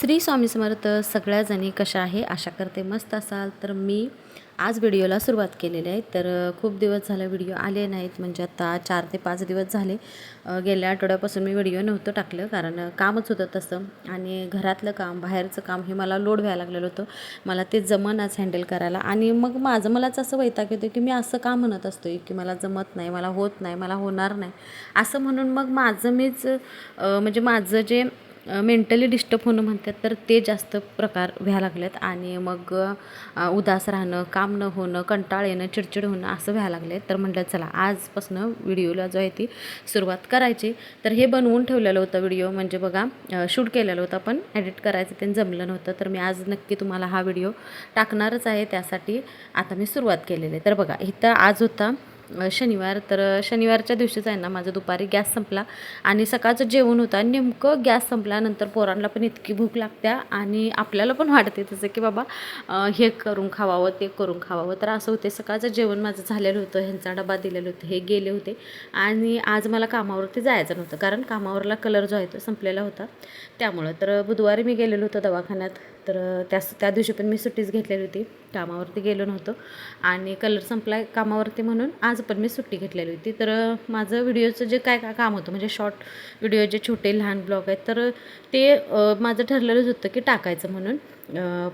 श्री स्वामी समर्थ. सगळ्याजणी कशा आहे, आशा करते मस्त असाल. तर मी आज व्हिडिओला सुरुवात केलेली आहे. तर खूप दिवस झाले व्हिडिओ आले नाहीत, म्हणजे आता 4 ते 5 दिवस झाले. गेल्या आठवड्यापासून मी व्हिडिओ नव्हतं टाकलं, कारण कामच होतं तसं, आणि घरातलं काम बाहेरचं काम हे मला लोड व्हायला लागलेलं होतं. मला ते जमनाच हँडल करायला, आणि मग मलाच असं वैताग येतो की मी असं का म्हणत असतो की मला जमत नाही, मला होत नाही, मला होणार नाही असं म्हणून मग म्हणजे माझं जे मेंटली डिस्टर्ब होणं म्हणतात, तर ते जास्त प्रकार व्हायला लागलेत. आणि मग उदास राहणं, काम न होणं, कंटाळ येणं, चिडचिड होणं असं व्हायला लागले. तर म्हटलं चला आजपासून व्हिडिओला जो आहे ती सुरुवात करायची. तर हे बनवून ठेवलेलं होतं व्हिडिओ, म्हणजे बघा शूट केलेलं होतं, पण एडिट करायचं ते जमलं नव्हतं. तर मी आज नक्की तुम्हाला हा व्हिडिओ टाकणारच आहे. त्यासाठी आता मी सुरुवात केलेली आहे. तर बघा इथं आज होता शनिवार. तर शनिवारच्या दिवशीच आहे ना, माझं दुपारी गॅस संपला आणि सकाळचं जेवण होतं, आणि नेमकं गॅस संपल्यानंतर पोरांना पण इतकी भूक लागत्या आणि आपल्याला पण वाटते तसं की बाबा हे करून खावावं, ते करून खावावं. तर असं होते, सकाळचं जेवण माझं झालेलं होतं, ह्यांचा डबा दिलेलं होतं, हे गेले होते, आणि आज मला कामावरती जायचं नव्हतं, कारण कामावरला कलर जो आहे तो संपलेला होता त्यामुळं. तर बुधवारी मी गेलेलो होतो दवाखान्यात. तर त्या दिवशी पण मी सुट्टीच घेतलेली होती, कामावरती गेलो नव्हतो, आणि कलर संपला कामावरती म्हणून आज पण मी सुट्टी घेतलेली होती. तर माझं व्हिडिओचं जे काय काय काम होतं, म्हणजे शॉर्ट व्हिडिओ जे छोटे लहान ब्लॉग आहेत, तर ते माझं ठरलेलंच होतं की टाकायचं म्हणून.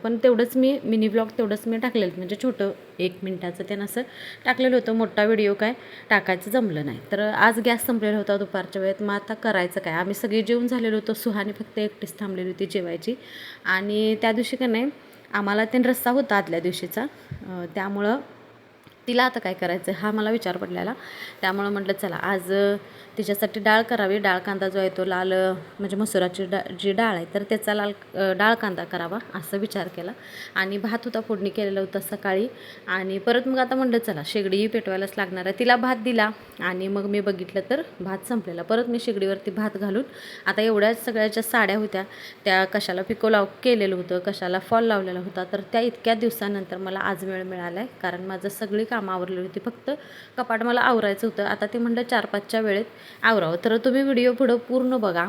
पण तेवढंच मी मिनी ब्लॉग तेवढंच मी टाकलेलं, म्हणजे छोटं 1 मिनिटाचं त्यानं असं टाकलेलं होतं. मोठा व्हिडिओ काय टाकायचं जमलं नाही. तर आज गॅस संपलेला होता दुपारच्या वेळेत. मग आता करायचं काय, आम्ही सगळे जेवून झालेलो होतो, सुहानी फक्त एकटीच थांबलेली होती जेवायची. आणि त्या दिवशी का नाही आम्हाला ते रस्सा होता आदल्या दिवशीचा, त्यामुळं तिला आता काय करायचं हा मला विचार पडलेला. त्यामुळं म्हटलं चला आज तिच्यासाठी डाळ करावी. डाळ कांदा जो आहे तो लाल, म्हणजे मसुराची जी डाळ आहे तर त्याचा लाल डाळ कांदा करावा असं विचार केला. आणि भात होता, फोडणी केलेला होता सकाळी. आणि परत मग आता म्हटलं चला शेगडी पेटवायलाच लागणार आहे. तिला भात दिला, आणि मग मी बघितलं तर भात संपलेला. परत मी शेगडीवरती भात घालून, आता एवढ्याच सगळ्याच्या साड्या होत्या, त्या कशाला पिको केलेलं होतं, कशाला फॉल लावलेला होता, तर त्या इतक्या दिवसानंतर मला आज वेळ मिळाला आहे. कारण माझं सगळी कामं आवरलेली होती, फक्त कपाट मला आवरायचं होतं. आता ते म्हटलं 4-5च्या वेळेत आवरावं. तर तुम्ही व्हिडिओ पुढं पूर्ण बघा,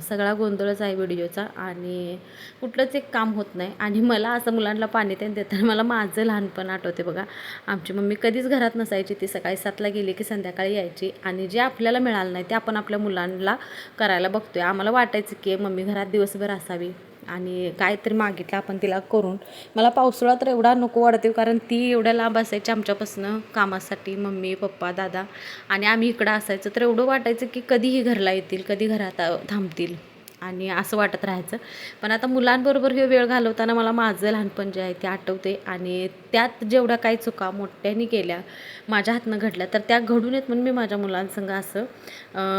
सगळा गोंधळच आहे व्हिडिओचा, आणि कुठलंच एक काम होत नाही. आणि मला असं मुलांना पाणी ते देताना मला माझं लहानपण आठवते बघा. आमची मम्मी कधीच घरात नसायची, ती सकाळी 7ला गेली की संध्याकाळी यायची, आणि जे आपल्याला मिळालं नाही ते आपण आपल्या मुलांना करायला बघतोय. आम्हाला वाटायचं की मम्मी घरात दिवसभर असावी आणि काहीतरी मागितलं आपण तिला करून. मला पावसाळा तर एवढा नको वाटते, कारण ती एवढ्या लांब असायची आमच्यापासून कामासाठी, मम्मी पप्पा दादा, आणि आम्ही इकडं असायचं. तर एवढं वाटायचं की कधीही घरला येतील, कधी घरात थांबतील, आणि असं वाटत राहायचं. पण आता मुलांबरोबर हे वेळ घालवताना मला माझं लहानपण जे आहे ते आठवते, आणि त्यात जेवढ्या काही चुका मोठ्याने केल्या माझ्या हातनं घडल्या, तर त्या घडून येत म्हणून मी माझ्या मुलांसंग असं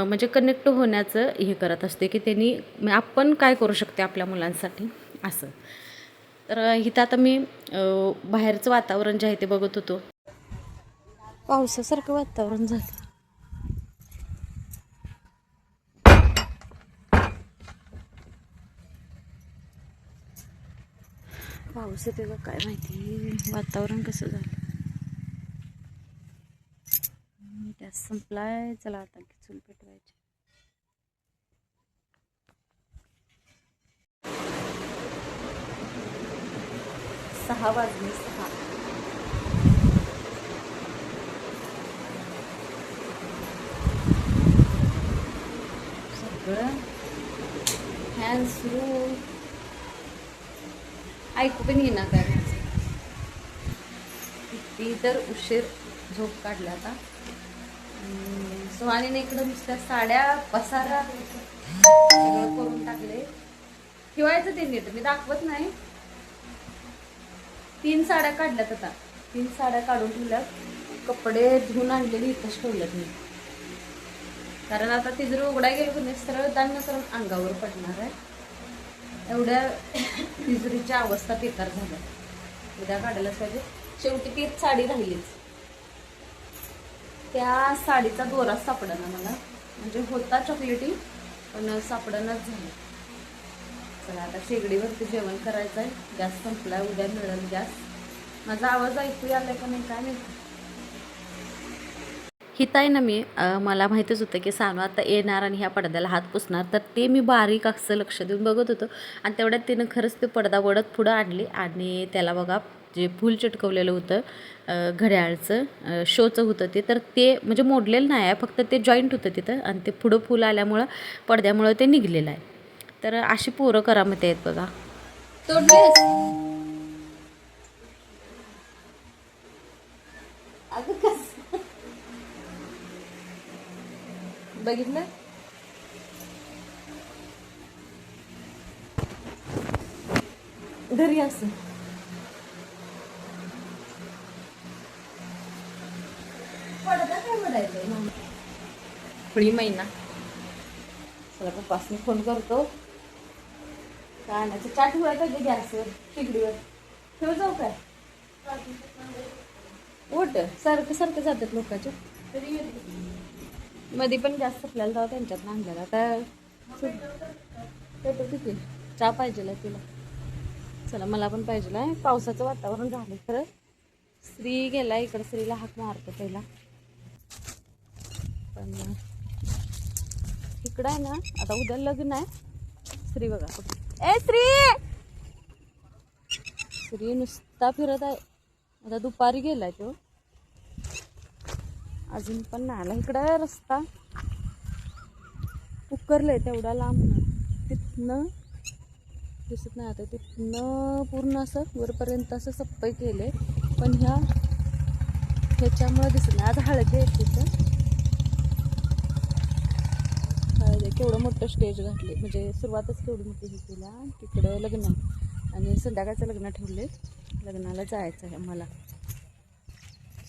म्हणजे कनेक्ट होण्याचं हे करत असते की त्यांनी आपण काय करू शकते आपल्या मुलांसाठी असं. तर इथं आता मी बाहेरचं वातावरण जे आहे ते बघत होतो. पावसासारखं वातावरण झालं. पाऊस येते का काय माहिती, वातावरण कसं झालं. गॅस संपलाय, चला आता चूल पेटवायची. सहा वाजले, 6. सगळं फॅन सुरू, ऐकू पण येईना काय माझं. किती तर उशीर झोप काढला आता. सुहानीने इकडं नुसत्या साड्या पसारा सगळं करून टाकले. ठेवायचं ते नीट, मी दाखवत नाही. 3 साड्या काढल्यात आता, 3 साड्या काढून ठेवल्यात. कपडे धुवून आणलेली इथंच ठेवल्यात मी, कारण आता ती जर उघडाय गेलो की सरळ दान करून अंगावर पडणार आहे. एवढ्या तिजोरीची अवस्था बेकार झाल्या, उद्या काढायलाच पाहिजे. शेवटी तीच साडी राहिलीच. त्या साडीचा दोरा सापडना मला, म्हणजे होता चॉकलेटी पण सापडनाच झालं. चला आता शेगडीवरती जेवण करायचं आहे. गॅस संपला, उद्या मिळेल गॅस. माझा आवाज ऐकू आलाय का नाही काय माहिती. हित आहे ना मी मला माहीतच होतं की सानू आता येणार आणि ह्या पडद्याला हात पुसणार, तर ते मी बारीक असं लक्ष देऊन बघत होतो आणि तेवढ्यात तिनं खरंच ते पडदा वडत पुढं आणली आणि त्याला बघा जे फूल चिटकवलेलं होतं घड्याळचं शोचं होतं ते, तर ते म्हणजे मोडलेलं नाही आहे, फक्त ते जॉईंट होतं तिथं आणि ते पुढं फूल आल्यामुळं पडद्यामुळं ते निघलेलं आहे. तर अशी पोरं करामती आहेत बघा. बघितलं घरी असं फळी महिना चला पप्पासनी फोन करतो. काय आणायचं? चाट ठेवाय पाहिजे गॅसवर तिकडीवर ठेव जाऊ काय? ओट सारखं सारखं जातात लोकांच्या मध्ये पण जास्त आपल्याला जाऊ त्यांच्यात आणलेला आता तिथे चहा पाहिजे तिला. चला मला पण पाहिजे आहे. पावसाचं वातावरण झालं खरं. श्री गेला इकडं, श्रीला हाक मारतो पहिला. पण इकडं आहे ना आता उद्या लग्न आहे. श्री बघा कुठे ए श्री नुसता फिरत आहे. आता दुपारी गेलाय तो, अजून पण नाही आला. इकडं रस्ता उकरलंय तेवढा लांब ना, तिथनं दिसत नाही. आता तिथनं पूर्ण असं वरपर्यंत असं सप्पई केले, पण ह्याच्यामुळे दिसत नाही. आज हळदी आहे तिथं. हळदी केवढं मोठं स्टेज घातले, म्हणजे सुरुवातच केवढी मोठी हे केला. तिकडं लग्न आहे आणि संध्याकाळचं लग्न ठेवले. लग्नाला जायचं आहे मला.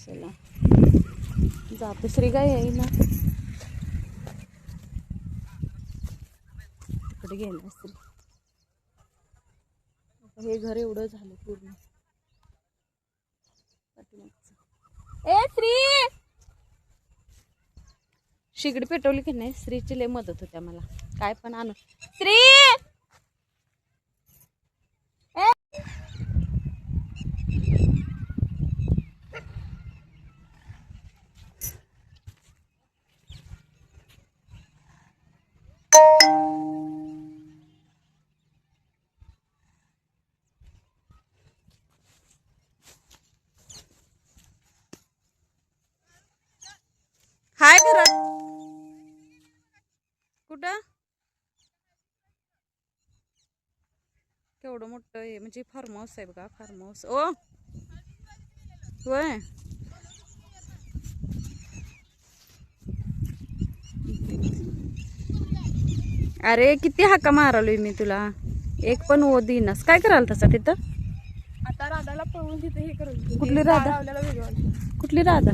चला जातो. श्री काय येईना, तिकडे गेला श्री. हे घर एवढं झालं पूर्ण. ए श्री शिगडी पेटवली की नाही. श्रीची लय मदत होत्या मला, काय पण आणू. श्री हाय घरात कुठं? केवढं मोठं आहे, म्हणजे फार्म हाऊस आहे बघा. Form house. ओ होय अरे किती हाका मारालोय मी तुला, एक पण ओ दिनास. काय कराल तसा तिथं? आता राधाला पळवून तिथे हे करत. कुठली राधा? कुठली राधा?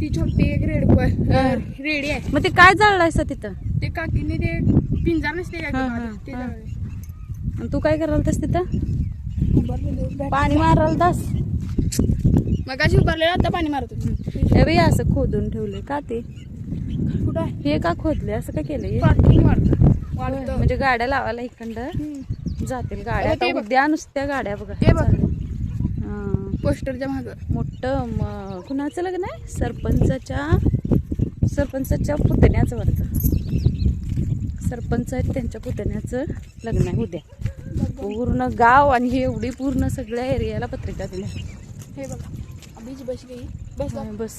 ती छोटी एक रेडी आहे. मग ते काय जाळलायस तिथं? ते काकीने ते पिंजरा नसते का ते आणि तू काय करालतास तिथं? उभारलेलं पाणी मारालतास? मग अशी उभारलेलं, आता पाणी मारत होती. हे बाई असं खोदून ठेवले का ते? कुठं आहे? हे का खोदले, असं का केलंय? पार्किंग वाढतं म्हणजे गाड्या लावायला इकडं जातील गाड्या. आता उद्या नुसत्या गाड्या बघा. ते बघ पोस्टरच्या माग मोठं कुणाचं लग्न आहे? सरपंचाच्या पुतण्याचं वाटतं. सरपंच आहेत त्यांच्या पुतण्याचं लग्न आहे उद्या. पूर्ण गाव आणि हे एवढी पूर्ण सगळ्या एरियाला पत्रिका दिल्या. हे बघा अभिज बस गई. बस बस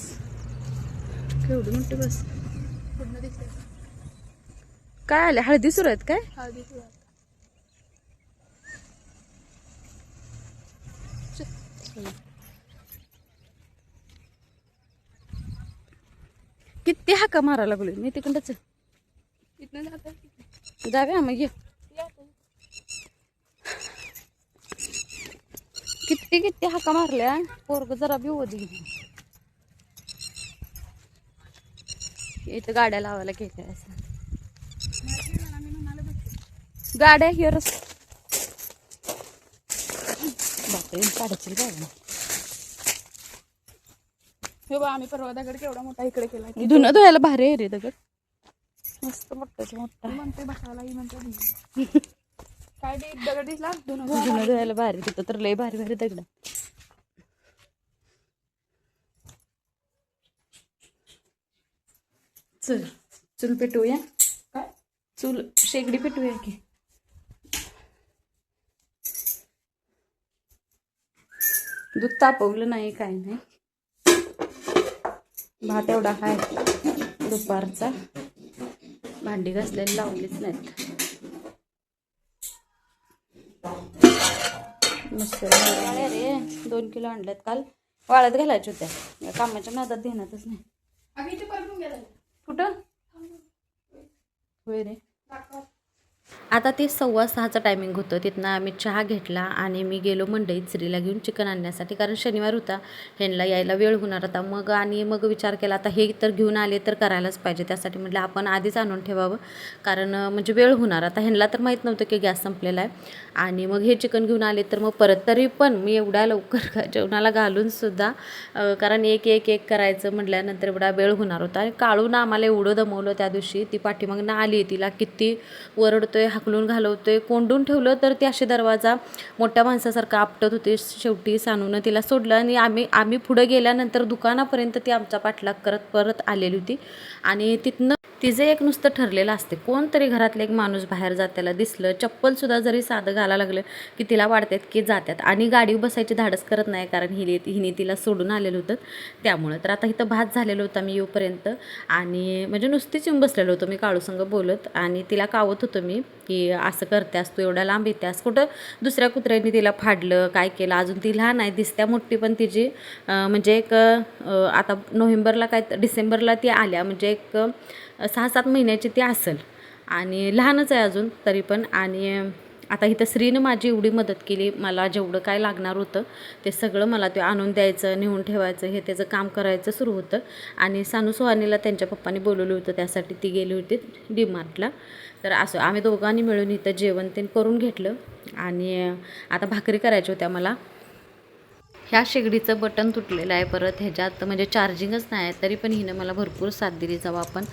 केवढी मोठी बस. पूर्ण दिसते. काय आले? हळदी सुरू आहेत काय? हळदी सुरू. किती हाका मारायला लागलोय मी तिकडच. इथनं जात जाऊया मग. ये किती हाका मारल्या. पोरग जरा बी ओधी. इथं गाड्या लावायला घेतल्या असं. गाड्या हिअर बापरे काढायची गाड्या. हे बघ आम्ही परवा दगड केवढा मोठा इकडे केला. धुणं धुवायला भारी आहे रे दगड. मस्त मोठा म्हणते बसायला म्हणते. काय ते दगड दिसला धुणं धुवायला भारी. तिथं तर लय भारी भारी दगड. चल चूल पेटवूया. काय चूल शेगडी पेटवूया की. दूध तापवलं नाही काय नाही. भात एवढा आहे दुपारचा. भांडी घासलेली लावलीच नाहीत. मस्त रे 2 किलो आणल्यात. काल वाळत घालायच्या होत्या. कामाच्या नादात ध्यानातच नाही. कुठं होय रे. आता ते 5:15चं टायमिंग होतं. तिथनं आम्ही चहा घेतला आणि मी गेलो मंडईत श्रीला घेऊन चिकन आणण्यासाठी, कारण शनिवार होता, ह्यांना यायला वेळ होणार होता. मग विचार केला आता हे तर घेऊन आले तर करायलाच पाहिजे. त्यासाठी म्हटलं आपण आधीच आणून ठेवावं, कारण म्हणजे वेळ होणार. आता ह्यांना तर माहीत नव्हतं की गॅस संपलेला आहे. आणि मग हे चिकन घेऊन आले तर मग परत तरी पण मी एवढ्या लवकर जेवणाला घालूनसुद्धा, कारण एक करायचं म्हटल्यानंतर एवढा वेळ होणार होता. आणि काळून आम्हाला एवढं दमवलं त्या दिवशी. ती पाठीमागनं आली, तिला किती वरडतोय, हाकलून घालवतोय, कोंडून ठेवलं तर ती अशी दरवाजा मोठ्या माणसासारखं आपटत होती. शेवटी सानूनं तिला सोडलं आणि आम्ही पुढे गेल्यानंतर दुकानापर्यंत ती आमचा पाठलाग करत परत आलेली होती. आणि तिथनं तिचं एक नुसतं ठरलेलं असते, कोणतरी घरातलं एक माणूस बाहेर जात्याला दिसलं, चप्पलसुद्धा जरी साधं घालायला लागलं की तिला वाटतात की जात्यात. आणि गाडीवर बसायची धाडस करत नाही, कारण हिने तिला सोडून आलेलं होतं त्यामुळं. तर आता इथं भात झालेलं होतं मी येऊपर्यंत, आणि म्हणजे नुसतीच येऊन बसलेलं होतं मी काळूसंग बोलत. आणि तिला कावत होतं मी की असं करतेस तू, एवढ्या लांब येतेस, कुठं दुसऱ्या कुत्र्यांनी तिला फाडलं काय केलं. अजून ती लहान आहे दिसत्या मोठी, पण तिची म्हणजे एक आता नोव्हेंबरला डिसेंबरला ती आल्या, म्हणजे एक 6-7 महिन्याची ती असेल आणि लहानच आहे अजून तरी पण. आणि आता इथं श्रीनं माझी एवढी मदत केली, मला जेवढं काय लागणार होतं ते सगळं मला ते आणून द्यायचं, नेऊन ठेवायचं, हे त्याचं काम करायचं सुरू होतं. आणि सानू सोहानीला त्यांच्या पप्पांनी बोलवलं होतं, त्यासाठी ती गेली होती डीमार्टला. तर असं आम्ही दोघांनी मिळून इथं जेवण ते करून घेतलं. आणि आता भाकरी करायच्या होत्या मला. ह्या शेगडीचं बटन तुटलेलं आहे, परत ह्याच्यात म्हणजे चार्जिंगच नाही आहे. तरी पण हिनं मला भरपूर साथ दिली. जेव्हा आपण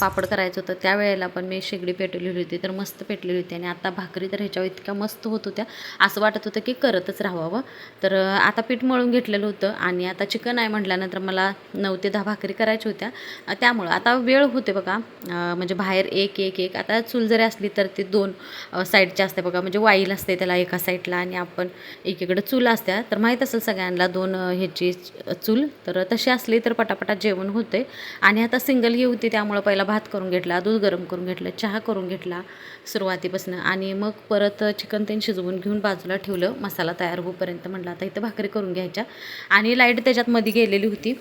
पापड करायचं होतं त्यावेळेला पण मी शेगडी पेटवलेली होती, तर मस्त पेटलेली होती. आणि आता भाकरी तर ह्याच्यावर इतक्या मस्त होत होत्या, असं वाटत होतं की करतच राहावं. तर आता पीठ मळून घेतलेलं होतं आणि आता चिकन आहे म्हटल्यानंतर मला 9 ते 10 भाकरी करायच्या होत्या. त्यामुळं आता वेळ होते बघा, म्हणजे बाहेर एक आता चूल जरी असली तर ती 2 साईडची असते बघा, म्हणजे वाईल असते त्याला एका साईडला आणि आपण एकीकडे चूल असत्या. तर माहीत असेल सगळ्यांना 2 ह्याची चूल. तर तशी असली तर पटापटा जेवण होते. आणि आता सिंगल ही होती त्यामुळं पहिला भात करून घेतला, दूध गरम करून घेतलं, चहा करून घेतला सुरुवातीपासून. आणि मग परत चिकन ते शिजवून घेऊन बाजूला ठेवलं मसाला तयार होईपर्यंत. म्हटलं आता इथं भाकरी करून घ्यायच्या. आणि लाईट त्याच्यात मध्ये गेलेली होती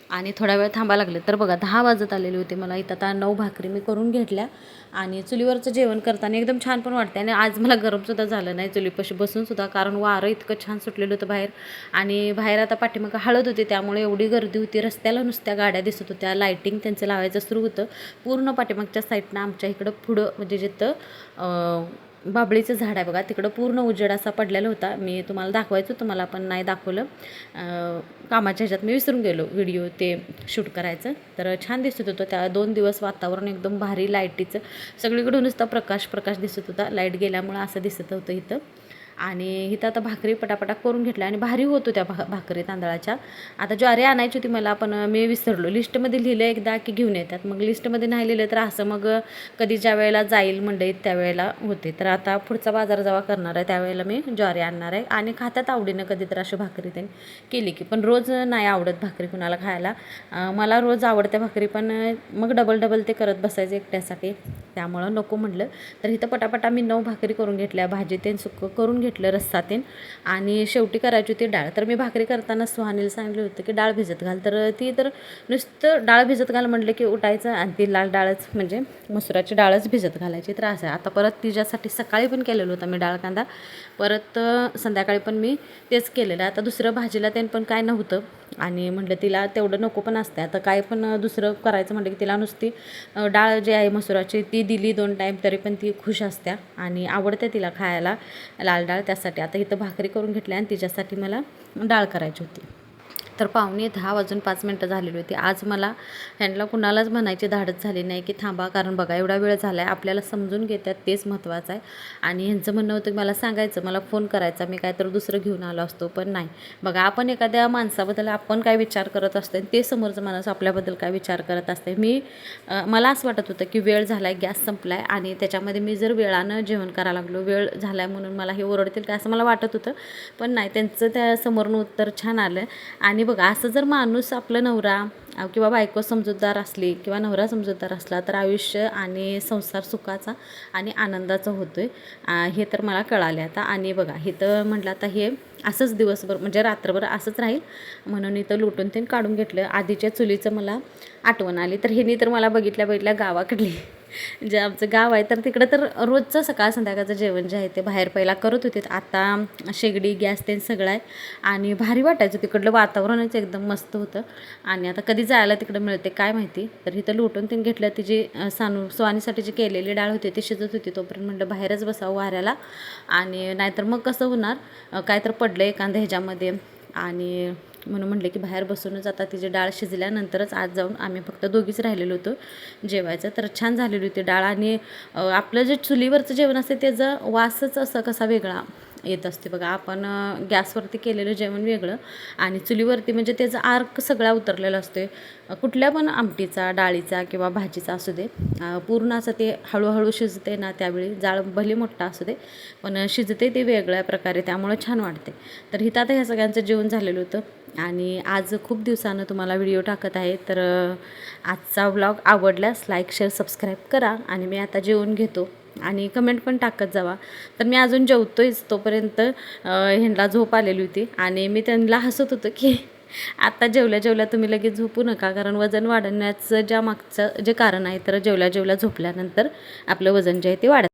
आणि थोडा वेळ थांबा लागले. तर बघा 10 वाजत आलेले होते मला. इथं आता 9 भाकरी मी करून घेतल्या. आणि चुलीवरचं जेवण करताना एकदम छान पण वाटते. आणि आज मला गरमसुद्धा झालं नाही चुलीपाशी बसूनसुद्धा, कारण वारं इतकं छान सुटलेलं होतं बाहेर. आणि बाहेर आता पाठीमागं हळद होती त्यामुळे एवढी गर्दी होती, रस्त्याला नुसत्या गाड्या दिसत होत्या. लाईटिंग त्यांचं लावायचं सुरू होतं पूर्ण पाठीमागच्या साईडनं. आमच्या इकडं पुढं म्हणजे जिथं बाबळीचं झाड आहे बघा, तिकडं पूर्ण उजेड असा पडलेला होता. मी तुम्हाला दाखवायचं होतं, मला पण नाही दाखवलं, कामाच्या ह्याच्यात मी विसरून गेलो व्हिडिओ ते शूट करायचं. तर छान दिसत होतं त्या 2 दिवस वातावरण एकदम भारी, लाईटीचं सगळीकडून नुसता प्रकाश दिसत होता. लाईट गेल्यामुळं असं दिसत होतं इथं. आणि इथं आता भाकरी पटापटा करून घेतल्या आणि भारी होत होत्या भाकरी तांदळाच्या. आता ज्वारी आणायची होती मला, पण मी विसरलो. लिस्टमध्ये लिहिलं एकदा की घेऊन येतात, मग लिस्टमध्ये नाही लिहिलं तर असं मग कधी ज्या वेळेला जाईल मंडईत त्यावेळेला होते. तर आता पुढचा बाजार जेव्हा करणार आहे त्यावेळेला मी ज्वारी आणणार आहे. आणि खात्यात आवडीनं कधी तर अशी भाकरी त्यांनी केली की, पण रोज नाही आवडत भाकरी कुणाला खायला. मला रोज आवडते भाकरी, पण मग डबल ते करत बसायचं एकट्यासाठी, त्यामुळं नको म्हटलं. तर इथं पटापटा मी 9 भाकरी करून घेतल्या, भाजी ते सुक्कं करून घेतलं, रस्सा तेन. आणि शेवटी करायची होती डाळ. तर मी भाकरी करताना सुहानीला सांगितलं होतं की डाळ भिजत घाल, तर ती तर नुसतं डाळ भिजत घाल म्हटलं की उठायचं आणि ती लाल डाळच म्हणजे मसुराची डाळच भिजत घालायची. तर असं आता परत तिच्यासाठी सकाळी पण केलेलं होतं मी डाळ कांदा, परत संध्याकाळी पण मी तेच केलेलं. आता दुसरं भाजीला त्यानं पण काय नव्हतं आणि म्हटलं तिला तेवढं नको पण असते. आता काय पण दुसरं करायचं म्हटलं की तिला नुसती डाळ जी आहे मसुराची ती दिली 2 टाईम तरी पण ती खुश असत्या आणि आवडते तिला खायला लाल डाळ. त्यासाठी आता इथं भाकरी करून घेतल्या आणि तिच्यासाठी मला डाळ करायची होती. तर 9:10 झालेली होती. आज मला ह्यांना कुणालाच म्हणायची धाडस झाली नाही की थांबा, कारण बघा एवढा वेळ झाला आहे, आपल्याला समजून घेतात तेच महत्त्वाचं आहे. आणि ह्यांचं म्हणणं होतं की मला सांगायचं, मला फोन करायचा, मी काय तर दुसरं घेऊन आलो असतो, पण नाही. बघा आपण एखाद्या माणसाबद्दल आपण काय विचार करत असतो आणि ते समोरचं माणूस आपल्याबद्दल काय विचार करत असते. मला असं वाटत होतं की वेळ झाला आहे, गॅस संपला आहे आणि त्याच्यामध्ये मी जर वेळानं जेवण करायला लागलो, वेळ झाला आहे म्हणून मला हे ओरडतील काय असं मला वाटत होतं, पण नाही, त्यांचं त्या समोरून उत्तर छान आलं. आणि बघा असं जर माणूस आपलं नवरा किंवा बायको समजूतदार असली किंवा नवरा समजूतदार असला तर आयुष्य आणि संसार सुखाचा आणि आनंदाचा होतो आहे, हे तर मला कळाले आता. आणि बघा हे तर म्हटलं आता हे असंच दिवसभर म्हणजे रात्रभर असंच राहील म्हणून इथं लुटून ते काढून घेतलं. आधीच्या चुलीचं मला आठवण आली, तर ह्यांनी तर मला बघितल्या गावाकडली जे आमचं गाव आहे तर तिकडं तर रोजचं सकाळ संध्याकाळचं जेवण जे आहे ते बाहेर पहिला करत होते. आता शेगडी गॅस ते सगळं आहे आणि भारी वाटायचं, तिकडलं वातावरणच एकदम मस्त होतं. आणि आता कधी जायला तिकडं मिळते काय माहिती. तर इथं लुटून तीन घेतलं, तिची स्वानीसाठी जी केलेली डाळ होती ती शिजत होती, तोपर्यंत म्हटलं बाहेरच बसावं वाऱ्याला, आणि नाहीतर मग कसं होणार, काय तर पडलं एखाद्या ह्याच्यामध्ये, आणि म्हणून म्हटलं की बाहेर बसूनच आता तिची डाळ शिजल्यानंतरच आज जाऊन आम्ही फक्त दोघीच राहिलेलो होतो जेवायचं. तर छान झालेली होती डाळ. आणि आपलं जे चुलीवरचं जेवण असते त्याचा वासच असं कसा वेगळा येत असते बघा. आपण गॅसवरती केलेलं जेवण वेगळं आणि चुलीवरती म्हणजे त्याचा आर्क सगळा उतरलेला असतो, कुठल्या पण आमटीचा, डाळीचा किंवा भाजीचा असू दे, पूर्ण असं ते हळूहळू शिजते ना, त्यावेळी जाळ भले मोठा असू दे पण शिजते ते वेगळ्या प्रकारे, त्यामुळे छान वाटते. तर इथं आता ह्या सगळ्यांचं जेवण झालेलं होतं आणि आज खूप दिवसानं तुम्हाला व्हिडिओ टाकत आहे. तर आजचा व्लॉग आवडल्यास लाईक, शेअर, सबस्क्राईब करा आणि मी आता जेवून घेतो आणि कमेंट पण टाकत जावा. तर मी अजून जेवतोयच, तोपर्यंत ह्यांना झोप आलेली होती आणि मी त्यांना हसत होतं की आता जेवल्या तुम्ही लगेच झोपू नका, कारण वजन वाढण्याचं मागचं जे कारण आहे, तर जेवल्या झोपल्यानंतर आपलं वजन जे आहे ते वाढतं.